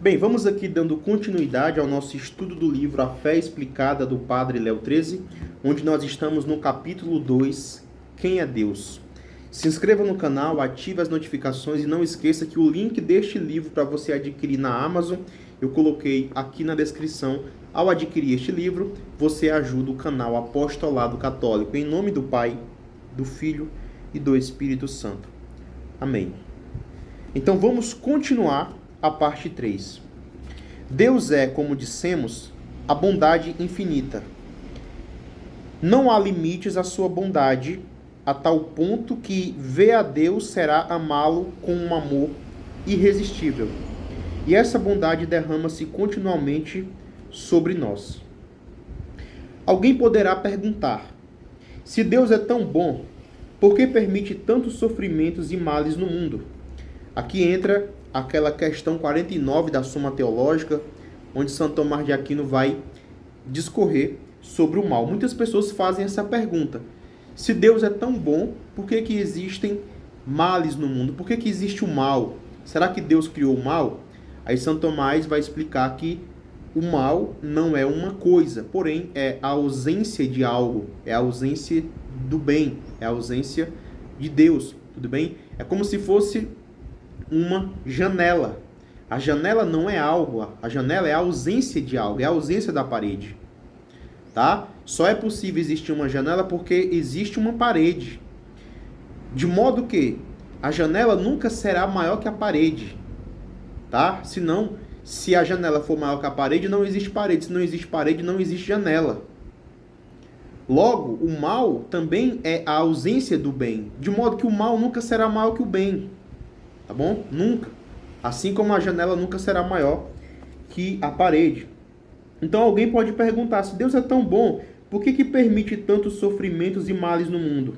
Bem, vamos aqui dando continuidade ao nosso estudo do livro A Fé Explicada do Padre Léo 13, onde nós estamos no capítulo 2, Quem é Deus? Se inscreva no canal, ative as notificações e não esqueça que o link deste livro para você adquirir na Amazon, eu coloquei aqui na descrição. Ao adquirir este livro, você ajuda o canal Apostolado Católico. Em nome do Pai, do Filho e do Espírito Santo. Amém. Então vamos continuar a parte 3. Deus é, como dissemos, a bondade infinita. Não há limites à sua bondade, a tal ponto que ver a Deus será amá-lo com um amor irresistível. E essa bondade derrama-se continuamente sobre nós. Alguém poderá perguntar: se Deus é tão bom, por que permite tantos sofrimentos e males no mundo? Aqui entra aquela questão 49 da Suma Teológica, onde Santo Tomás de Aquino vai discorrer sobre o mal. Muitas pessoas fazem essa pergunta: se Deus é tão bom, por que existem males no mundo? Por que existe o mal? Será que Deus criou o mal? Aí Santo Tomás vai explicar que o mal não é uma coisa, porém é a ausência de algo, é a ausência do bem, é a ausência de Deus, tudo bem? É como se fosse uma janela. A janela não é algo, a janela é a ausência de algo, é a ausência da parede. Tá? Só é possível existir uma janela porque existe uma parede. De modo que a janela nunca será maior que a parede. Tá? Senão, se a janela for maior que a parede, não existe parede. Se não existe parede, não existe janela. Logo, o mal também é a ausência do bem. De modo que o mal nunca será maior que o bem. Tá bom? Nunca. Assim como a janela nunca será maior que a parede. Então alguém pode perguntar: se Deus é tão bom, por que permite tantos sofrimentos e males no mundo?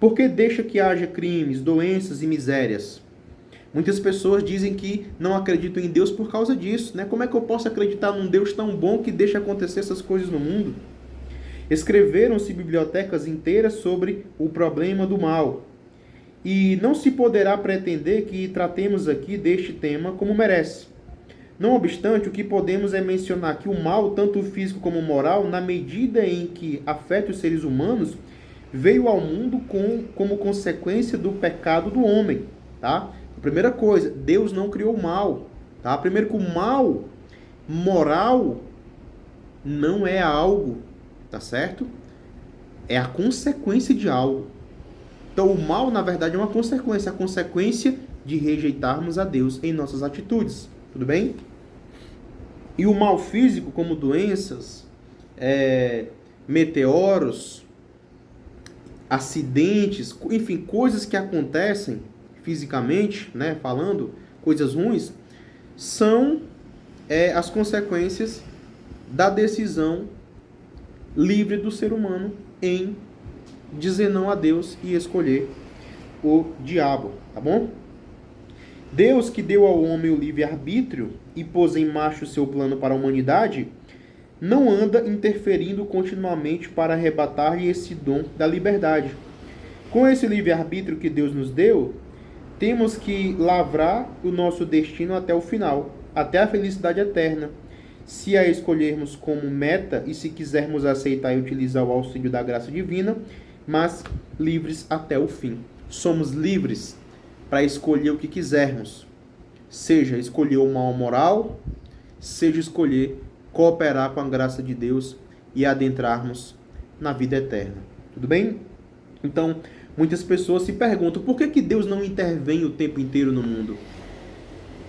Por que deixa que haja crimes, doenças e misérias? Muitas pessoas dizem que não acreditam em Deus por causa disso, né? Como é que eu posso acreditar num Deus tão bom que deixa acontecer essas coisas no mundo? Escreveram-se bibliotecas inteiras sobre o problema do mal. E não se poderá pretender que tratemos aqui deste tema como merece. Não obstante, o que podemos é mencionar que o mal, tanto físico como moral, na medida em que afeta os seres humanos, veio ao mundo como consequência do pecado do homem. Tá? A primeira coisa, Deus não criou o mal. Tá? Primeiro que o mal moral não é algo, tá certo? É a consequência de algo. Então, o mal, na verdade, é uma consequência. A consequência de rejeitarmos a Deus em nossas atitudes. Tudo bem? E o mal físico, como doenças, meteoros, acidentes, enfim, coisas que acontecem fisicamente, né, falando, coisas ruins, são as consequências da decisão livre do ser humano em dizer não a Deus e escolher o diabo, tá bom? Deus, que deu ao homem o livre-arbítrio e pôs em marcha o seu plano para a humanidade, não anda interferindo continuamente para arrebatar-lhe esse dom da liberdade. Com esse livre-arbítrio que Deus nos deu, temos que lavrar o nosso destino até o final, até a felicidade eterna, se a escolhermos como meta e se quisermos aceitar e utilizar o auxílio da graça divina, mas livres até o fim. Somos livres para escolher o que quisermos, seja escolher o mal moral, seja escolher cooperar com a graça de Deus e adentrarmos na vida eterna. Tudo bem? Então, muitas pessoas se perguntam: por que Deus não intervém o tempo inteiro no mundo?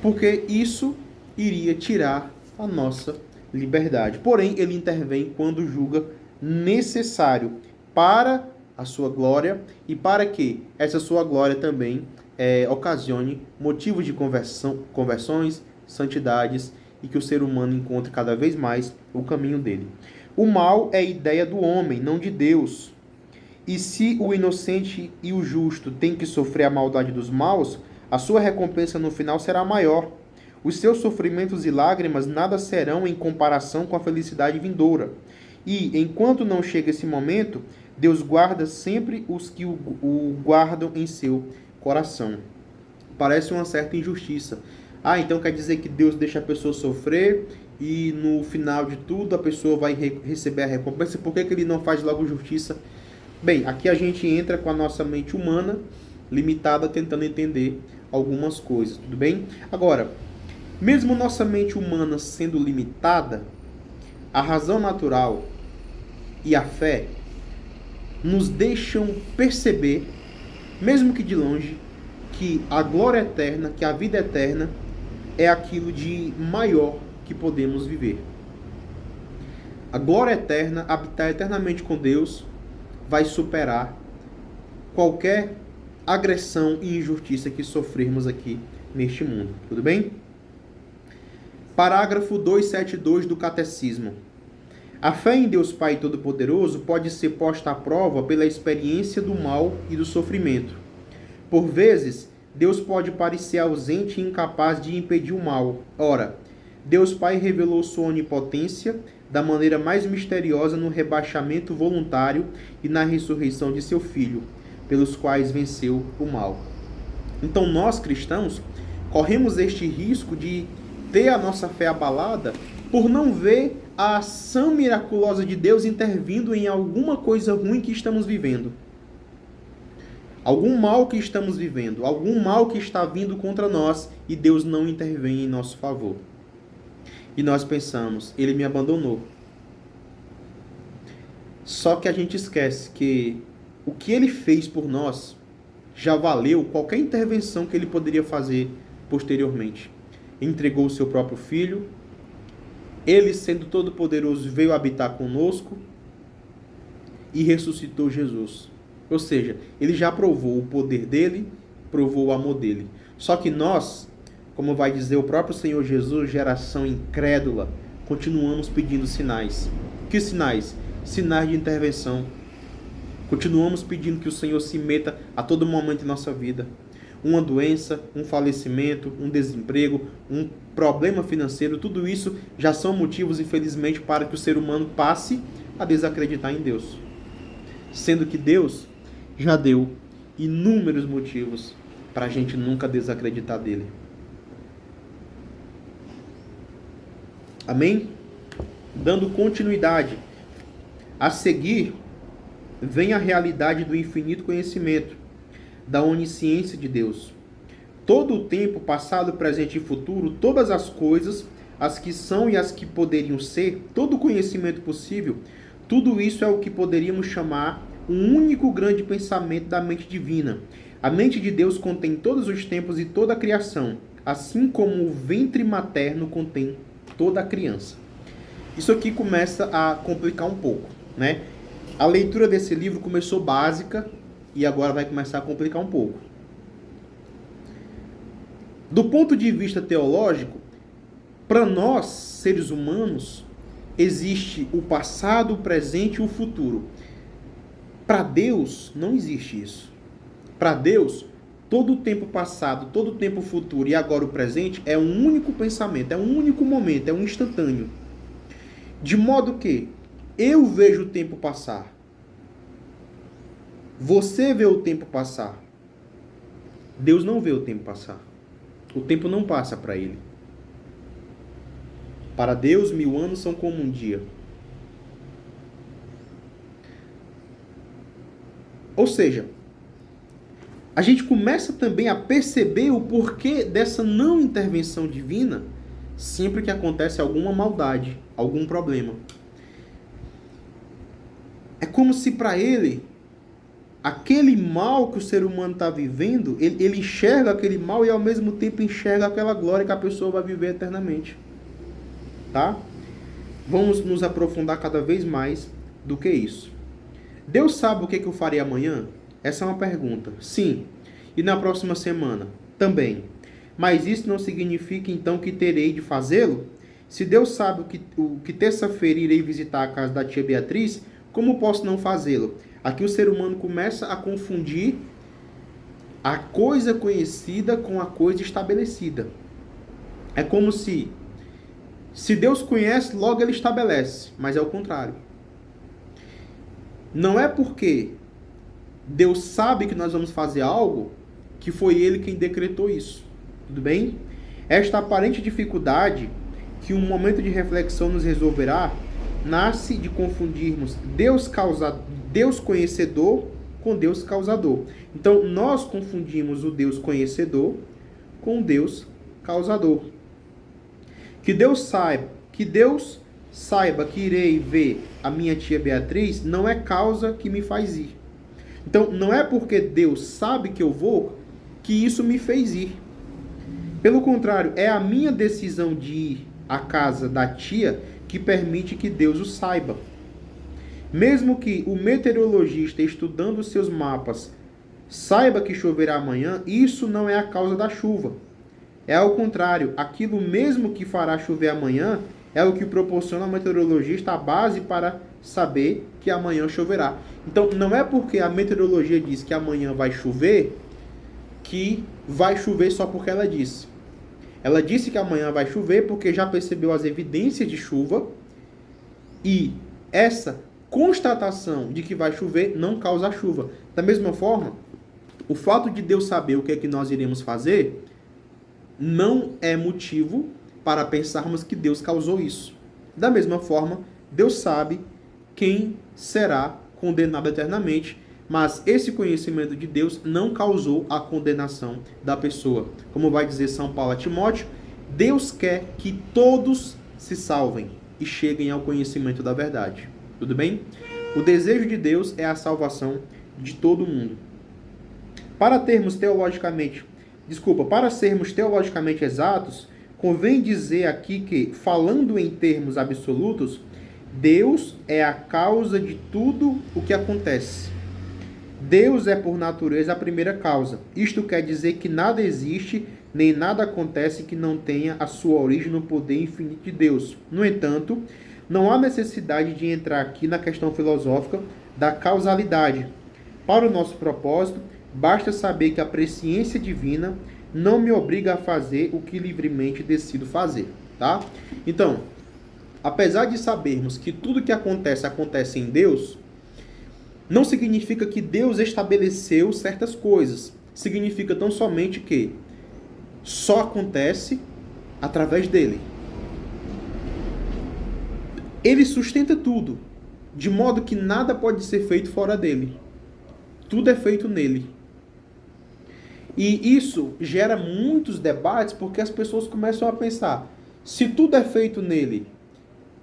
Porque isso iria tirar a nossa liberdade. Porém, ele intervém quando julga necessário para a sua glória e para que essa sua glória também ocasione motivos de conversões, santidades e que o ser humano encontre cada vez mais o caminho dele. O mal é ideia do homem, não de Deus. E se o inocente e o justo têm que sofrer a maldade dos maus, a sua recompensa no final será maior. Os seus sofrimentos e lágrimas nada serão em comparação com a felicidade vindoura. E, enquanto não chega esse momento, Deus guarda sempre os que o guardam em seu coração. Parece uma certa injustiça, Ah, então quer dizer que Deus deixa a pessoa sofrer e no final de tudo a pessoa vai receber a recompensa? Por que que ele não faz logo justiça? Bem, aqui a gente entra com a nossa mente humana limitada tentando entender algumas coisas, tudo bem? Agora, mesmo nossa mente humana sendo limitada, a razão natural e a fé nos deixam perceber, mesmo que de longe, que a glória eterna, que a vida eterna é aquilo de maior que podemos viver. A glória eterna, habitar eternamente com Deus, vai superar qualquer agressão e injustiça que sofrermos aqui neste mundo. Tudo bem? Parágrafo 272 do Catecismo. A fé em Deus Pai Todo-Poderoso pode ser posta à prova pela experiência do mal e do sofrimento. Por vezes, Deus pode parecer ausente e incapaz de impedir o mal. Ora, Deus Pai revelou sua onipotência da maneira mais misteriosa no rebaixamento voluntário e na ressurreição de seu Filho, pelos quais venceu o mal. Então nós, cristãos, corremos este risco de ter a nossa fé abalada por não ver a ação miraculosa de Deus intervindo em alguma coisa ruim que estamos vivendo. Algum mal que estamos vivendo, algum mal que está vindo contra nós e Deus não intervém em nosso favor. E nós pensamos, ele me abandonou. Só que a gente esquece que o que ele fez por nós já valeu qualquer intervenção que ele poderia fazer posteriormente. Entregou o seu próprio filho, ele, sendo todo-poderoso, veio habitar conosco e ressuscitou Jesus. Ou seja, ele já provou o poder dele, provou o amor dele. Só que nós, como vai dizer o próprio Senhor Jesus, geração incrédula, continuamos pedindo sinais. Que sinais? Sinais de intervenção. Continuamos pedindo que o Senhor se meta a todo momento em nossa vida. Uma doença, um falecimento, um desemprego, um problema financeiro, tudo isso já são motivos, infelizmente, para que o ser humano passe a desacreditar em Deus. Sendo que Deus já deu inúmeros motivos para a gente nunca desacreditar dele. Amém? Dando continuidade. A seguir, vem a realidade do infinito conhecimento, da onisciência de Deus. Todo o tempo, passado, presente e futuro, todas as coisas, as que são e as que poderiam ser, todo o conhecimento possível, tudo isso é o que poderíamos chamar um único grande pensamento da mente divina. A mente de Deus contém todos os tempos e toda a criação, assim como o ventre materno contém toda a criança. Isso aqui começa a complicar um pouco, né? A leitura desse livro começou básica e agora vai começar a complicar um pouco. Do ponto de vista teológico, para nós, seres humanos, existe o passado, o presente e o futuro. Para Deus, não existe isso. Para Deus, todo o tempo passado, todo o tempo futuro e agora o presente é um único pensamento, é um único momento, é um instantâneo. De modo que eu vejo o tempo passar. Você vê o tempo passar. Deus não vê o tempo passar. O tempo não passa para ele. Para Deus, 1000 anos são como um dia. Ou seja, a gente começa também a perceber o porquê dessa não intervenção divina sempre que acontece alguma maldade, algum problema. É como se para ele, aquele mal que o ser humano está vivendo, ele enxerga aquele mal e ao mesmo tempo enxerga aquela glória que a pessoa vai viver eternamente. Tá? Vamos nos aprofundar cada vez mais do que isso. Deus sabe o que eu farei amanhã? Essa é uma pergunta. Sim. E na próxima semana? Também. Mas isso não significa então que terei de fazê-lo? Se Deus sabe o que terça-feira irei visitar a casa da tia Beatriz, como posso não fazê-lo? Aqui o ser humano começa a confundir a coisa conhecida com a coisa estabelecida. É como se Deus conhece, logo ele estabelece, mas é o contrário. Não é porque Deus sabe que nós vamos fazer algo que foi ele quem decretou isso. Tudo bem? Esta aparente dificuldade, que um momento de reflexão nos resolverá, nasce de confundirmos Deus conhecedor com Deus causador. Então, nós confundimos o Deus conhecedor com o Deus causador. Que Deus saiba que irei ver a minha tia Beatriz não é causa que me faz ir. Então, não é porque Deus sabe que eu vou que isso me fez ir. Pelo contrário, é a minha decisão de ir à casa da tia que permite que Deus o saiba. Mesmo que o meteorologista, estudando seus mapas, saiba que choverá amanhã, isso não é a causa da chuva. É ao contrário, aquilo mesmo que fará chover amanhã é o que proporciona ao meteorologista a base para saber que amanhã choverá. Então, não é porque a meteorologia diz que amanhã vai chover que vai chover só porque ela disse. Ela disse que amanhã vai chover porque já percebeu as evidências de chuva e essa constatação de que vai chover não causa chuva. Da mesma forma, o fato de Deus saber o que é que nós iremos fazer não é motivo para pensarmos que Deus causou isso. Da mesma forma, Deus sabe quem será condenado eternamente, mas esse conhecimento de Deus não causou a condenação da pessoa. Como vai dizer São Paulo a Timóteo, Deus quer que todos se salvem e cheguem ao conhecimento da verdade. Tudo bem? O desejo de Deus é a salvação de todo mundo. Para sermos teologicamente exatos, convém dizer aqui que, falando em termos absolutos, Deus é a causa de tudo o que acontece. Deus é, por natureza, a primeira causa. Isto quer dizer que nada existe, nem nada acontece que não tenha a sua origem no poder infinito de Deus. No entanto, não há necessidade de entrar aqui na questão filosófica da causalidade. Para o nosso propósito, basta saber que a presciência divina não me obriga a fazer o que livremente decido fazer, tá? Então, apesar de sabermos que tudo que acontece em Deus, não significa que Deus estabeleceu certas coisas. Significa tão somente que só acontece através dele. Ele sustenta tudo, de modo que nada pode ser feito fora dele. Tudo é feito nele. E isso gera muitos debates, porque as pessoas começam a pensar, se tudo é feito nele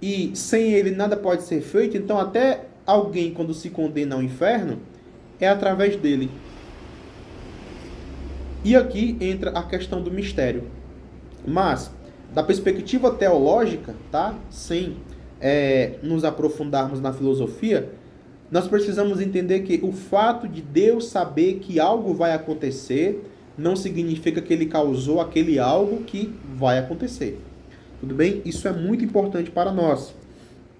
e sem ele nada pode ser feito, então até alguém, quando se condena ao inferno, é através dele. E aqui entra a questão do mistério. Mas, da perspectiva teológica, tá? Sem nos aprofundarmos na filosofia, nós precisamos entender que o fato de Deus saber que algo vai acontecer não significa que ele causou aquele algo que vai acontecer. Tudo bem? Isso é muito importante para nós.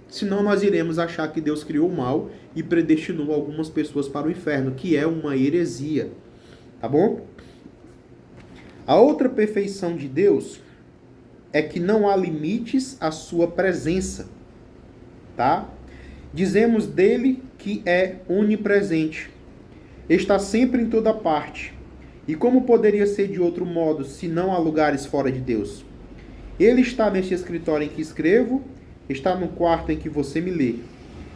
Senão nós iremos achar que Deus criou o mal e predestinou algumas pessoas para o inferno, que é uma heresia. Tá bom? A outra perfeição de Deus é que não há limites à sua presença. Tá? Dizemos dele que é onipresente. Está sempre em toda parte. E como poderia ser de outro modo, se não há lugares fora de Deus? Ele está neste escritório em que escrevo, está no quarto em que você me lê.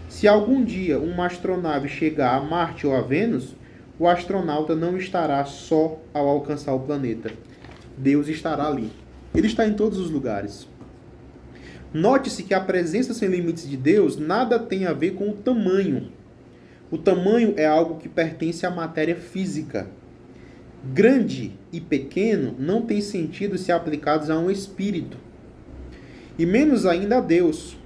Se algum dia uma astronave chegar a Marte ou a Vênus, o astronauta não estará só ao alcançar o planeta. Deus estará ali. Ele está em todos os lugares. Note-se que a presença sem limites de Deus nada tem a ver com o tamanho. O tamanho é algo que pertence à matéria física. Grande e pequeno não tem sentido se aplicados a um espírito. E menos ainda a Deus.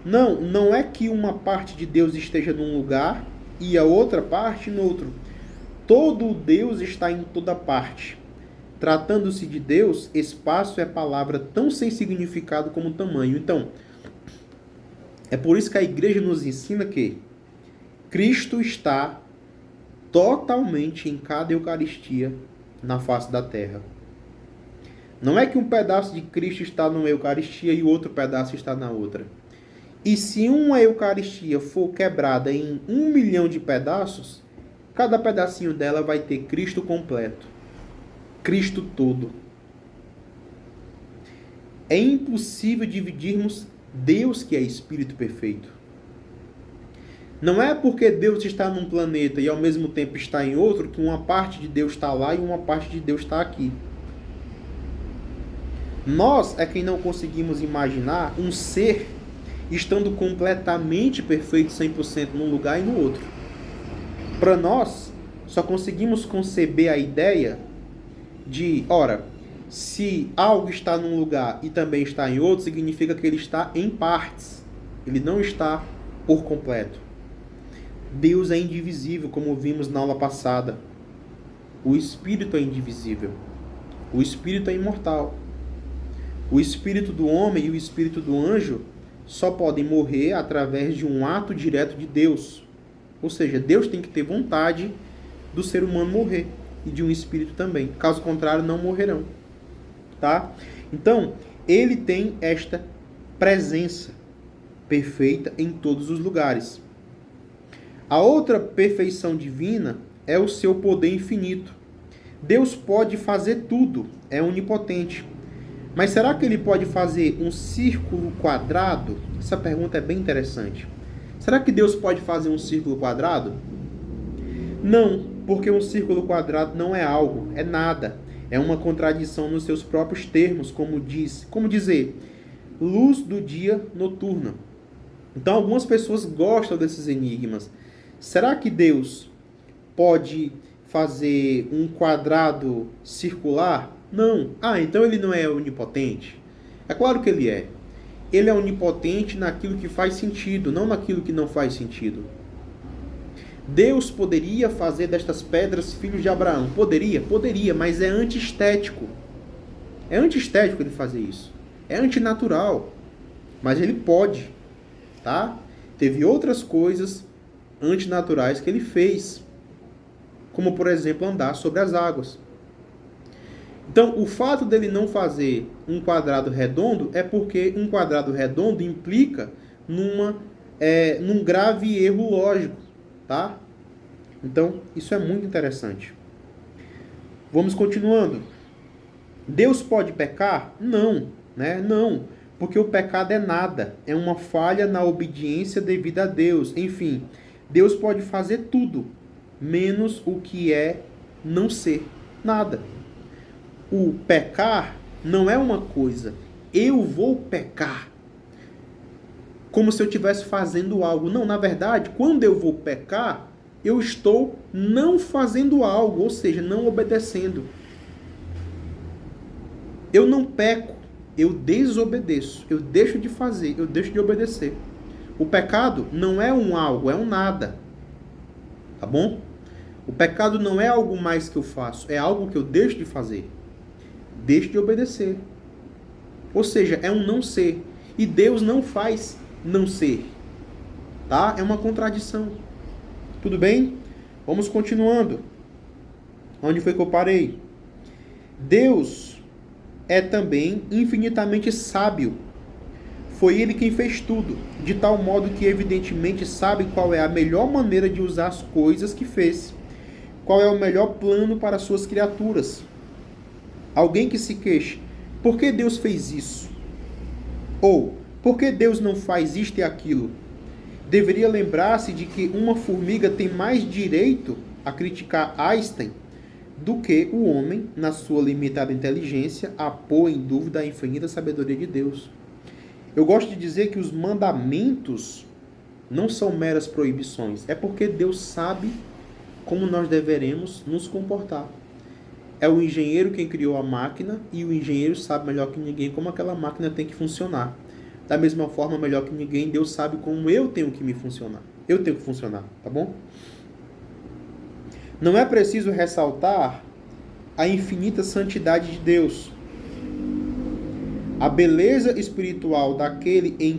Não é que uma parte de Deus esteja num lugar e a outra parte no outro. Todo Deus está em toda parte. Tratando-se de Deus, espaço é palavra tão sem significado como tamanho. Então, é por isso que a igreja nos ensina que Cristo está totalmente em cada Eucaristia na face da terra. Não é que um pedaço de Cristo está numa Eucaristia e outro pedaço está na outra. E se uma Eucaristia for quebrada em 1 milhão de pedaços, cada pedacinho dela vai ter Cristo completo. Cristo todo. É impossível dividirmos Deus, que é Espírito perfeito. Não é porque Deus está num planeta e ao mesmo tempo está em outro que uma parte de Deus está lá e uma parte de Deus está aqui. Nós é quem não conseguimos imaginar um ser estando completamente perfeito, 100% num lugar e no outro. Para nós, só conseguimos conceber a ideia de, ora, se algo está num lugar e também está em outro, significa que ele está em partes. Ele não está por completo. Deus é indivisível, como vimos na aula passada. O Espírito é indivisível. O Espírito é imortal. O Espírito do homem e o Espírito do anjo só podem morrer através de um ato direto de Deus. Ou seja, Deus tem que ter vontade do ser humano morrer e de um espírito também. Caso contrário, não morrerão. Tá? Então, ele tem esta presença perfeita em todos os lugares. A outra perfeição divina é o seu poder infinito. Deus pode fazer tudo, é onipotente. Mas será que ele pode fazer um círculo quadrado? Essa pergunta é bem interessante. Será que Deus pode fazer um círculo quadrado? Não, porque um círculo quadrado não é algo, é nada. É uma contradição nos seus próprios termos, como dizer, luz do dia noturna. Então algumas pessoas gostam desses enigmas. Será que Deus pode fazer um quadrado circular? Não. Então ele não é onipotente? É claro que ele é. Ele é onipotente naquilo que faz sentido, não naquilo que não faz sentido. Deus poderia fazer destas pedras filhos de Abraão. Poderia, mas é antiestético. É antiestético ele fazer isso. É antinatural. Mas ele pode. Tá? Teve outras coisas antinaturais que ele fez. Como, por exemplo, andar sobre as águas. Então, o fato dele não fazer um quadrado redondo é porque um quadrado redondo implica num grave erro lógico, tá? Então, isso é muito interessante. Vamos continuando. Deus pode pecar? Não, né? Não, porque o pecado é nada, é uma falha na obediência devida a Deus. Enfim, Deus pode fazer tudo, menos o que é não ser nada. O pecar não é uma coisa, eu vou pecar, como se eu estivesse fazendo algo. Não, na verdade, quando eu vou pecar, eu estou não fazendo algo, ou seja, não obedecendo. Eu não peco, eu desobedeço, eu deixo de fazer, eu deixo de obedecer. O pecado não é um algo, é um nada. Tá bom? O pecado não é algo mais que eu faço, é algo que eu deixo de fazer. Deixo de obedecer. Ou seja, é um não ser. E Deus não faz não ser. Tá? É uma contradição. Tudo bem? Vamos continuando. Onde foi que eu parei? Deus é também infinitamente sábio. Foi ele quem fez tudo, de tal modo que evidentemente sabe qual é a melhor maneira de usar as coisas que fez. Qual é o melhor plano para suas criaturas. Alguém que se queixe, por que Deus fez isso? Ou, por que Deus não faz isto e aquilo? Deveria lembrar-se de que uma formiga tem mais direito a criticar Einstein do que o homem, na sua limitada inteligência, a pôr em dúvida a infinita sabedoria de Deus. Eu gosto de dizer que os mandamentos não são meras proibições, é porque Deus sabe como nós deveremos nos comportar. É o engenheiro quem criou a máquina e o engenheiro sabe melhor que ninguém como aquela máquina tem que funcionar. Da mesma forma, melhor que ninguém, Deus sabe como eu tenho que me funcionar. Eu tenho que funcionar, tá bom? Não é preciso ressaltar a infinita santidade de Deus. A beleza espiritual daquele em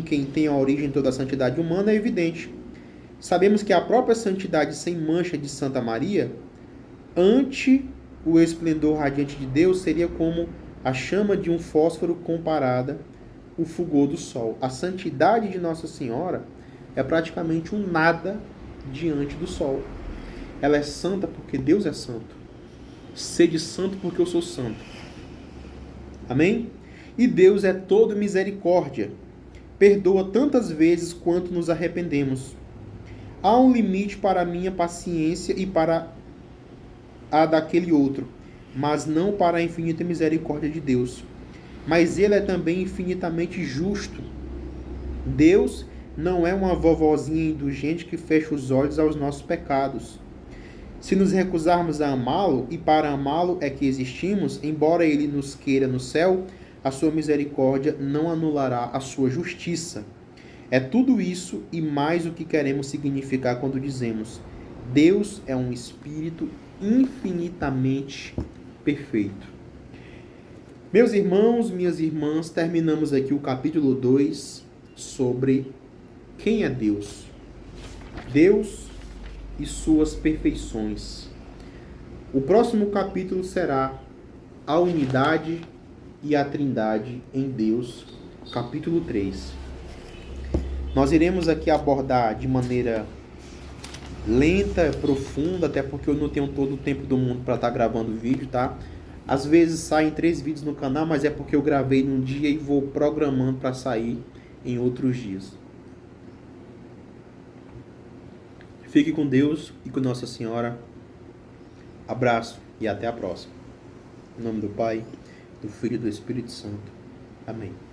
quem tem a origem toda a santidade humana é evidente. Sabemos que a própria santidade sem mancha de Santa Maria, ante o esplendor radiante de Deus, seria como a chama de um fósforo comparada ao fulgor do sol. A santidade de Nossa Senhora é praticamente um nada diante do sol. Ela é santa porque Deus é santo. Sede santo porque eu sou santo. Amém? E Deus é todo misericórdia, perdoa tantas vezes quanto nos arrependemos. Há um limite para a minha paciência e para a daquele outro, mas não para a infinita misericórdia de Deus. Mas Ele é também infinitamente justo. Deus não é uma vovozinha indulgente que fecha os olhos aos nossos pecados. Se nos recusarmos a amá-lo, e para amá-lo é que existimos, embora Ele nos queira no céu, a sua misericórdia não anulará a sua justiça. É tudo isso e mais o que queremos significar quando dizemos: Deus é um Espírito infinitamente perfeito. Meus irmãos, minhas irmãs, terminamos aqui o capítulo 2 sobre quem é Deus. Deus e suas perfeições. O próximo capítulo será a unidade e a trindade em Deus, capítulo 3. Nós iremos aqui abordar de maneira lenta, profunda, até porque eu não tenho todo o tempo do mundo para estar gravando vídeo, tá? Às vezes saem 3 vídeos no canal, mas é porque eu gravei num dia e vou programando para sair em outros dias. Fique com Deus e com Nossa Senhora. Abraço e até a próxima. Em nome do Pai, do Filho e do Espírito Santo. Amém.